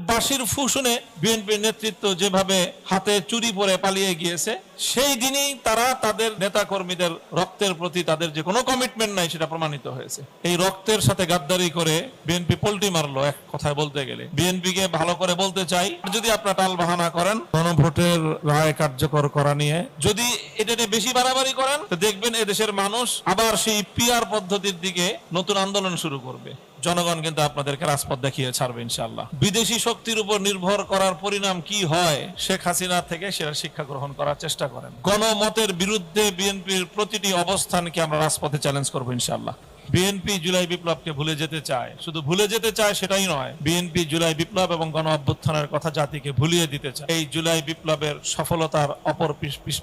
বাঁশির ফু শুনে বিএনপির নেতৃত্ব যেভাবে হাতে চুরি পরে পালিয়ে গিয়েছে, সেই দিনই তারা তাদের নেতা কর্মীদের রক্তের প্রতি তাদের যে কোনো কমিটমেন্ট নাই সেটা প্রমাণিত হয়েছে। এই রক্তের সাথে গাদ্দারি করে বিএনপি পল্টি মারলো। এক কথায় বলতে গেলে বিএনপিকে ভালো করে বলতে চাই, যদি আপনারা টাল বাহানা করেন গণভোটের রায় কার্যকর করা নিয়ে, যদি এটা নিয়ে বেশি বাড়াবাড়ি করেন, তো দেখবেন এদেশের মানুষ আবার সেই পিআর পদ্ধতির দিকে নতুন আন্দোলন শুরু করবে। জনগণ কিন্তু আপনাদেরকে রাজপথ দেখিয়ে ছাড়বে ইনশাআল্লাহ। বিদেশি শক্তির উপর নির্ভর করার পরিণাম কি হয়, শেখ হাসিনা থেকে সেটা শিক্ষা গ্রহণ করার চেষ্টা করেন। গণমতের বিরুদ্ধে বিএনপির প্রতিটি অবস্থানকে আমরা রাজপথে চ্যালেঞ্জ করবো ইনশাআল্লাহ। বিএনপি জুলাই বিপ্লবকে ভুলে যেতে চায়, শুধু ভুলে যেতে চায় সেটাই নয়, বিএনপি জুলাই বিপ্লব এবং গণ অভ্যুত্থানের কথা জাতিকে ভুলিয়ে দিতে চায়। এই জুলাই বিপ্লবের সফলতার অপর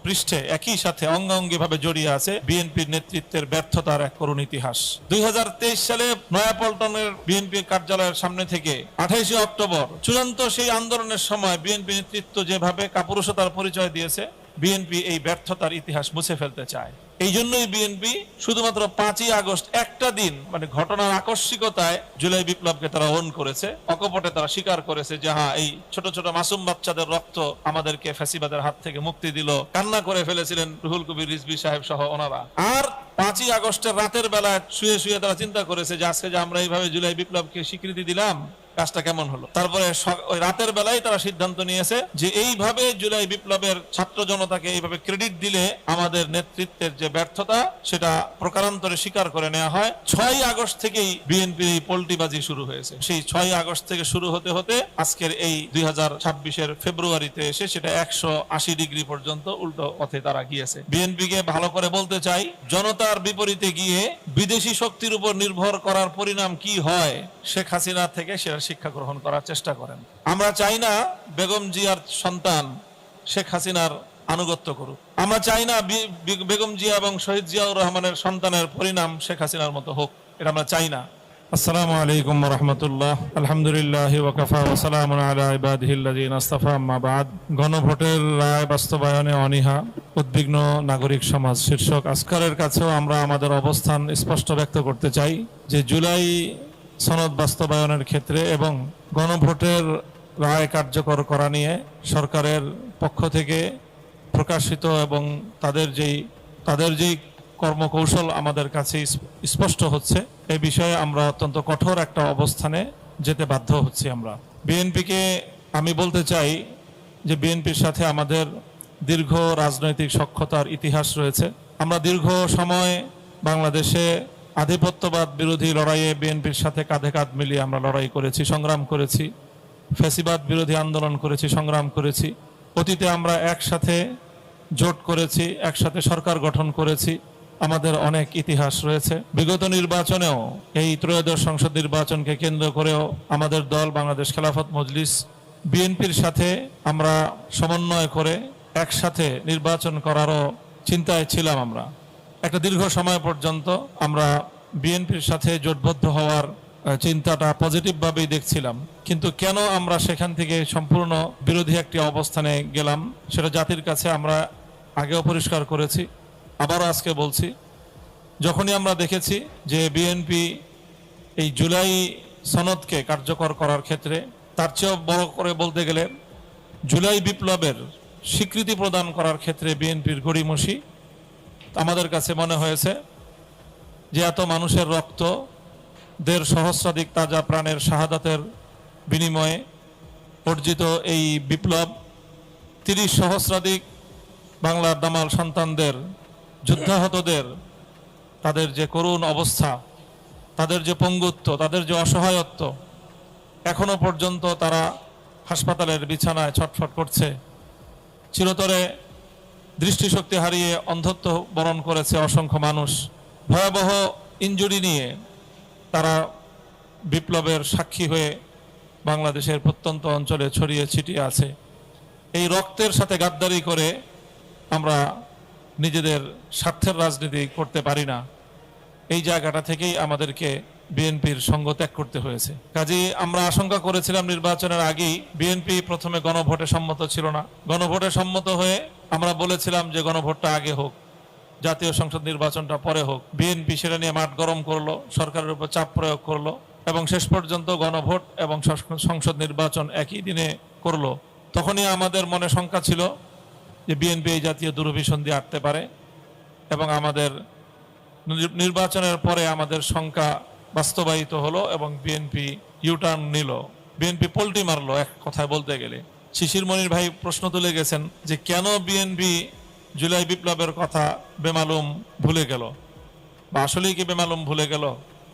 পৃষ্ঠে একই সাথে অঙ্গাঙ্গী ভাবে জড়িয়ে আছে বিএনপির নেতৃত্বের ব্যর্থতার এক করুণ ইতিহাস। 2023 সালে নয়াপল্টনের বিএনপি কার্যালয়ের সামনে থেকে 28 অক্টোবর চূড়ান্ত সেই আন্দোলনের সময় বিএনপি নেতৃত্ব যেভাবে কাপুরুষতার পরিচয় দিয়েছে, বিএনপি এই ব্যর্থতার ইতিহাস মুছে ফেলতে চায়। এই জন্যই বিএনপি শুধুমাত্র 5ই আগস্ট একটা দিন, মানে ঘটনার আকস্মিকতায় জুলাই বিপ্লবকে তারা ওন করেছে, অকপটে তারা স্বীকার করেছে যে হ্যাঁ, এই ছোট ছোট মাসুম বাচ্চাদের রক্ত আমাদেরকে ফ্যাসিবাদের হাত থেকে মুক্তি দিল। কান্না করে ফেলেছিলেন রুহুল কবির রিজভী সাহেব সহ ওনারা। আর 5ই আগস্টের রাতের বেলায় শুয়ে শুয়ে তারা চিন্তা করেছে যে আজকে যে আমরা এইভাবে জুলাই বিপ্লবকে স্বীকৃতি দিলাম, কাজটা কেমন হলো। তারপরে ওই রাতের বেলায় তারা সিদ্ধান্ত নিয়েছে যে এইভাবে জুলাই বিপ্লবের ছাত্র জনতাকে এইভাবে ক্রেডিট দিলে আমাদের নেতৃত্বের যে ব্যর্থতা সেটা প্রকারান্তরে স্বীকার করে নেওয়া হয়। 6ই আগস্ট থেকেই বিএনপির এই পল্টিবাজি শুরু হয়েছে। সেই 6ই আগস্ট থেকে শুরু হতে হতে আজকের এই 2026-এর ফেব্রুয়ারিতে এসে সেটা 180 ডিগ্রি পর্যন্ত উল্টো পথে তারা গিয়েছে। বিএনপিকে ভালো করে বলতে চাই, জনতার বিপরীতে গিয়ে বিদেশি শক্তির উপর নির্ভর করার পরিণাম কি হয়, শেখ হাসিনা থেকে সেটা শিক্ষা গ্রহণ করার চেষ্টা করেন। আমরা চাই না বেগম জিয়ার সন্তান শেখ হাসিনার আনুগত্য করুক। আমরা চাই না বেগম জিয়া এবং শহীদ জিয়াউর রহমানের সন্তানের পরিণাম শেখ হাসিনার মতো হোক, এটা আমরা চাই না। আসসালামু আলাইকুম ওয়া রাহমাতুল্লাহ। আলহামদুলিল্লাহি ওয়া কাফা ওয়া সালামুন আলা ইবাদিহিল্লাযিনা ইসতাফা, আম্মা বাদ। গণভোটের রায় বাস্তবায়নে অনীহা, উদ্বিগ্ন নাগরিক সমাজ শীর্ষক আজকারের কাছেও আমরা আমাদের অবস্থান স্পষ্ট ব্যক্ত করতে চাই যে জুলাই সনদ বাস্তবায়নের ক্ষেত্রে এবং গণভোটের রায় কার্যকর করা নিয়ে সরকারের পক্ষ থেকে প্রকাশিত এবং তাদের যেই কর্মকৌশল আমাদের কাছে স্পষ্ট হচ্ছে, এই বিষয়ে আমরা অত্যন্ত কঠোর একটা অবস্থানে যেতে বাধ্য হচ্ছি। আমরা বিএনপিকে আমি বলতে চাই যে বিএনপির সাথে আমাদের দীর্ঘ রাজনৈতিক সখ্যতার ইতিহাস রয়েছে। আমরা দীর্ঘ সময় বাংলাদেশে আধিপত্যবাদ বিরোধী লড়াইয়ে বিএনপির সাথে কাঁধে কাঁধ মিলিয়ে আমরা লড়াই করেছি, সংগ্রাম করেছি, ফ্যাসিবাদ বিরোধী আন্দোলন করেছি, সংগ্রাম করেছি। অতীতে আমরা একসাথে জোট করেছি, একসাথে সরকার গঠন করেছি, আমাদের অনেক ইতিহাস রয়েছে। বিগত নির্বাচনেও, এই ত্রয়োদশ সংসদ নির্বাচনকে কেন্দ্র করেও আমাদের দল বাংলাদেশ খেলাফত মজলিস বিএনপির সাথে আমরা সমন্বয় করে একসাথে নির্বাচন করারও চিন্তায় ছিলাম। আমরা একটা দীর্ঘ সময় পর্যন্ত আমরা বিএনপির সাথে জোটবদ্ধ হওয়ার চিন্তাটা পজিটিভভাবেই দেখছিলাম, কিন্তু কেন আমরা সেখান থেকে সম্পূর্ণ বিরোধী একটি অবস্থানে গেলাম সেটা জাতির কাছে আমরা আগেও পরিষ্কার করেছি, আবারও আজকে বলছি। যখনই আমরা দেখেছি যে বিএনপি এই জুলাই সনদকে কার্যকর করার ক্ষেত্রে, তার চেয়েও বড় করে বলতে গেলে জুলাই বিপ্লবের স্বীকৃতি প্রদান করার ক্ষেত্রে বিএনপির গড়িমসি, আমাদের কাছে মনে হয়েছে যে এত মানুষের রক্ত, 1.5 সহস্রাধিক তাজা প্রাণের শাহাদাতের বিনিময়ে অর্জিত এই বিপ্লব, 30 সহস্রাধিক বাংলার দামাল সন্তানদের, যুদ্ধাহতদের, তাদের যে করুণ অবস্থা, তাদের যে পঙ্গুত্ব, তাদের যে অসহায়ত্ব, এখনো পর্যন্ত তারা হাসপাতালের বিছানায় ছটফট করছে। চিরতরে দৃষ্টিশক্তি হারিয়ে অন্ধত্ব বরণ করেছে অসংখ্য মানুষ। ভয়াবহ ইনজুরি নিয়ে তারা বিপ্লবের সাক্ষী হয়ে বাংলাদেশের প্রত্যন্ত অঞ্চলে ছড়িয়ে ছিটিয়ে আছে। এই রক্তের সাথে গাদ্দারি করে আমরা নিজেদের স্বার্থের রাজনীতি করতে পারি না। এই জায়গাটা থেকেই আমাদেরকে বিএনপির সঙ্গ ত্যাগ করতে হয়েছে। কাজেই আমরা আশঙ্কা করেছিলাম নির্বাচনের আগেই বিএনপি প্রথমে গণভোটে সম্মত ছিল না। গণভোটে সম্মত হয়ে আমরা বলেছিলাম যে গণভোটটা আগে হোক, জাতীয় সংসদ নির্বাচনটা পরে হোক। বিএনপি সেটা নিয়ে মাঠ গরম করলো, সরকারের উপর চাপ প্রয়োগ করলো। এবং শেষ পর্যন্ত গণভোট এবং সংসদ নির্বাচন একই দিনে করলো, তখনই আমাদের মনে শঙ্কা ছিল যে বিএনপি এই জাতীয় দুরভিসন্ধি দিয়ে আটতে পারে। এবং আমাদের নির্বাচনের পরে আমাদের শঙ্কা বাস্তবায়িত হলো এবং বিএনপি ইউটার্ন নিল, বিএনপি পল্টি মারলো এক কথায় বলতে গেলে। শিশির মনির ভাই প্রশ্ন তুলে গেছেন যে কেন বিএনপি জুলাই বিপ্লবের কথা বেমালুম ভুলে গেল, বা আসলেই কি বেমালুম ভুলে গেল।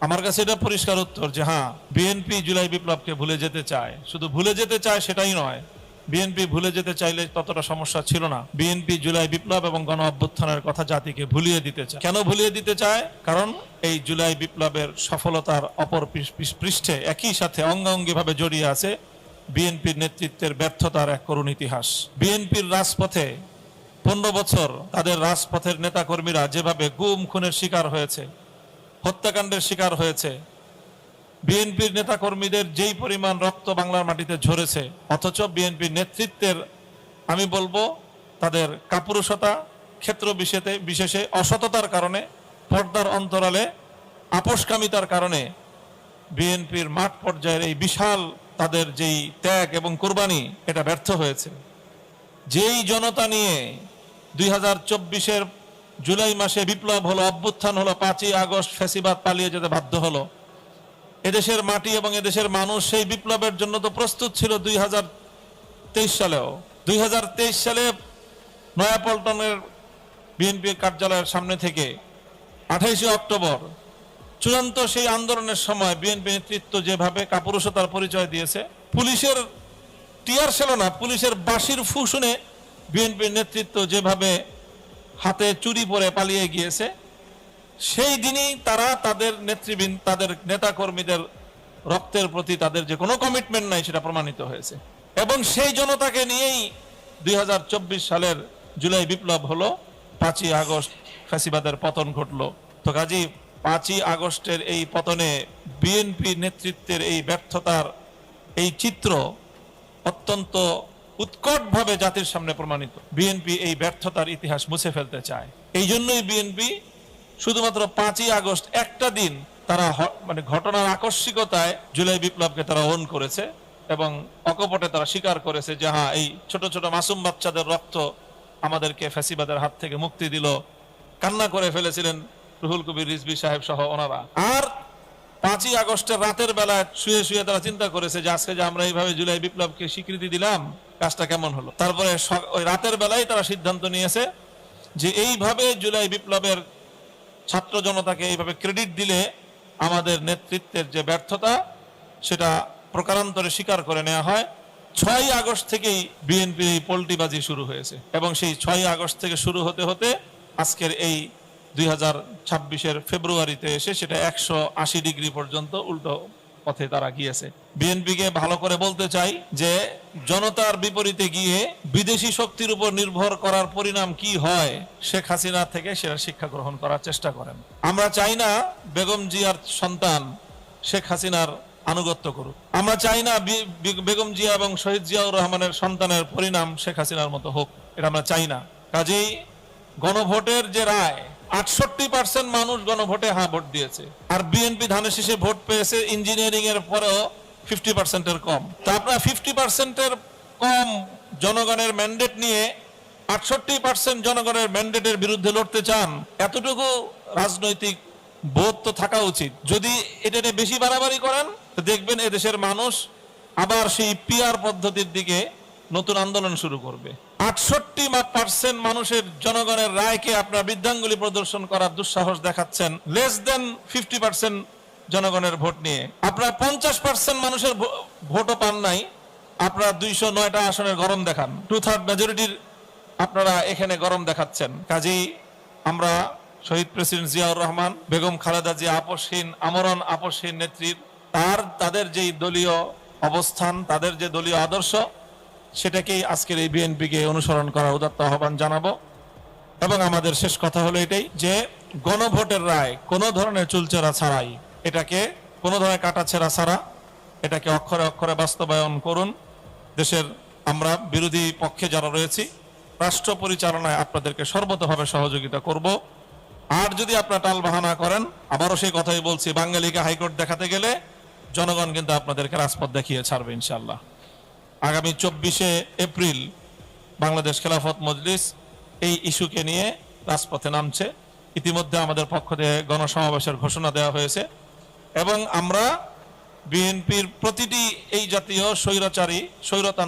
আমার কাছে এটা পরিষ্কার উত্তর যে হ্যাঁ, বিএনপি জুলাই বিপ্লবকে ভুলে যেতে চায়। শুধু ভুলে যেতে চায় সেটাই নয়, বিএনপি ভুলে যেতে চাইলে ততটা সমস্যা ছিল না। বিএনপি জুলাই বিপ্লব এবং গণ অভ্যুত্থানের কথা জাতিকে ভুলিয়ে দিতে চায়। কেন ভুলিয়ে দিতে চায়? কারণ এই জুলাই বিপ্লবের সফলতার অপর পৃষ্ঠে একই সাথে অঙ্গাঙ্গিভাবে জড়িয়ে আছে বিএনপির নেতৃত্বের ব্যর্থতার এক করুণ ইতিহাস। বিএনপির রাজপথে 15 বছর তাদের রাজপথের নেতাকর্মীরা যেভাবে গুম খুনের শিকার হয়েছে, হত্যাকাণ্ডের শিকার হয়েছে, বিএনপির নেতাকর্মীদের যেই পরিমাণ রক্ত বাংলার মাটিতে ঝরেছে, অথচ বিএনপির নেতৃত্বের আমি বলবো তাদের কাপুরুষতা, ক্ষেত্র বিশেষে অসততার কারণে, পর্দার অন্তরালে আপোষকামিতার কারণে বিএনপির মাঠ পর্যায়ের এই বিশাল তাদের যেই ত্যাগ এবং কোরবানি, এটা ব্যর্থ হয়েছে। যেই জনতা নিয়ে 2024-এর জুলাই মাসে বিপ্লব হলো, অভ্যুত্থান হলো, 5ই আগস্ট ফ্যাসিবাদ পালিয়ে যেতে বাধ্য হলো, এদেশের মাটি এবং এদেশের মানুষ সেই বিপ্লবের জন্য তো প্রস্তুত ছিল 2023 সালেও। 2023 সালে নয়াপল্টনের বিএনপি কার্যালয়ের সামনে থেকে 28শে অক্টোবর চূড়ান্ত সেই আন্দোলনের সময় বিএনপি নেতৃত্ব যেভাবে কাপুরুষতার পরিচয় দিয়েছে, পুলিশের টিয়ার ছিল না, পুলিশের বাঁশির ফু শুনে বিএনপির নেতৃত্ব যেভাবে হাতে চুরি পরে পালিয়ে গিয়েছে, সেই দিনই তারা তাদের নেতৃবৃন্দ, তাদের নেতাকর্মীদের রক্তের প্রতি তাদের যে কোনো কমিটমেন্ট নাই সেটা প্রমাণিত হয়েছে। এবং সেই জনতাকে নিয়েই 2024 সালের জুলাই বিপ্লব হলো, 5ই আগস্ট ফ্যাসিবাদের পতন ঘটলো। তো কাজী 5ই আগস্টের এই পতনে বিএনপি নেতৃত্বের এই ব্যর্থতার এই চিত্র অত্যন্ত উৎকটভাবে জাতির সামনে প্রমাণিত। বিএনপি এই ব্যর্থতার ইতিহাস মুছে ফেলতে চায়। এই জন্যই বিএনপি শুধুমাত্র 5ই আগস্ট একটা দিন তারা মানে ঘটনার আকস্মিকতায় জুলাই বিপ্লবকে তারা ওন করেছে এবং অকপটে তারা স্বীকার করেছে যে হ্যাঁ, এই ছোট ছোট মাসুম বাচ্চাদের রক্ত আমাদেরকে ফ্যাসিবাদের হাত থেকে মুক্তি দিল। কান্না করে ফেলেছিলেন রুহুল কবির রিজভী সাহেব সহ ওনারা। আর 5ই আগস্টের রাতের বেলায় শুয়ে শুয়ে তারা চিন্তা করেছে যে আজকে যে আমরা এইভাবে জুলাই বিপ্লবকে স্বীকৃতি দিলাম, কাজটা কেমন হলো। তারপরে ওই রাতের বেলায় তারা সিদ্ধান্ত নিয়েছে যে এইভাবে জুলাই বিপ্লবের ছাত্র জনতাকে এইভাবে ক্রেডিট দিলে আমাদের নেতৃত্বের যে ব্যর্থতা সেটা প্রকারান্তরে স্বীকার করে নেওয়া হয়। 6ই আগস্ট থেকেই বিএনপি পল্টিবাজি শুরু হয়েছে এবং সেই 6ই আগস্ট থেকে শুরু হতে হতে আজকের এই 2026-এর ফেব্রুয়ারিতে এসে সেটা 180 ডিগ্রি পর্যন্ত উল্টো পথে তারা গিয়েছে। বিএনপিকে ভালো করে বলতে চাই যে জনতার বিপরীতে গিয়ে বিদেশি শক্তির উপর নির্ভর করার পরিণাম কি হয়, শেখ হাসিনা থেকে সেটা শিক্ষা গ্রহণ করার চেষ্টা করেন। আমরা চাই না বেগম জিয়ার সন্তান শেখ হাসিনার আনুগত্য করুক। আমরা চাই না বেগম জিয়া এবং শহীদ জিয়াউর রহমানের সন্তানের পরিণাম শেখ হাসিনার মতো হোক, এটা আমরা চাই না। কাজেই গণভোটের যে রায়, 68% মানুষ গণভোটে হ্যাঁ ভোট দিয়েছে, আর বিএনপি ধানের শীষে ভোট পেয়েছে ইঞ্জিনিয়ারিং এর পরেও 50%-এর কম। তা আপনারা 50%-এর কম জনগণের ম্যান্ডেট নিয়ে 68% জনগণের ম্যান্ডেটের বিরুদ্ধে লড়তে চান, এতটুকু রাজনৈতিক বোধ তো থাকা উচিত। যদি এটা নিয়ে বেশি বাড়াবাড়ি করেন তো দেখবেন এদেশের মানুষ আবার সেই পিআর পদ্ধতির দিকে নতুন আন্দোলন শুরু করবে। 68% মানুষের জনগণের রায়কে আপনার বৃদ্ধাঙ্গুলি প্রদর্শন করার দুঃসাহস দেখাচ্ছেন লেস দেন 50% জনগণের ভোট নিয়ে। আপনার 50% মানুষের ভোটও পান নাই, আপনারা 209টা আসনের গরম দেখান, 2/3 মেজরিটির আপনারা এখানে গরম দেখাচ্ছেন। কাজেই আমরা শহীদ প্রেসিডেন্ট জিয়াউর রহমান, বেগম খালেদা জিয়া আপসহীন, আমরণ আপসহীন নেত্রীর তাদের যেই দলীয় অবস্থান, তাদের যে দলীয় আদর্শ, সেটাকেই আজকের এই বিএনপিকে অনুসরণ করার উদাত্ত আহ্বান জানাবো। এবং আমাদের শেষ কথা হলো এটাই যে গণভোটের রায় কোনো ধরনের চুলচেরা ছাড়াই, এটাকে কোনো ধরনের কাটাছেঁড়া ছাড়া এটাকে অক্ষরে অক্ষরে বাস্তবায়ন করুন। দেশের আমরা বিরোধী পক্ষে যারা রয়েছি, রাষ্ট্র পরিচালনায় আপনাদেরকে সর্বতভাবে সহযোগিতা করব। আর যদি আপনারা টাল বাহানা করেন, আবারও সেই কথাই বলছি, বাঙালিকে হাইকোর্ট দেখাতে গেলে জনগণ কিন্তু আপনাদেরকে রাজপথ দেখিয়ে ছাড়বে ইনশাআল্লাহ। আগামী 24শে এপ্রিল বাংলাদেশ খেলাফত মজলিস এই ইস্যুকে নিয়ে রাজপথে নামছে। ইতিমধ্যে আমাদের পক্ষ থেকে গণসমাবেশের ঘোষণা দেওয়া হয়েছে এবং আমরা বিএনপির প্রতিটি এই জাতীয় স্বৈরতা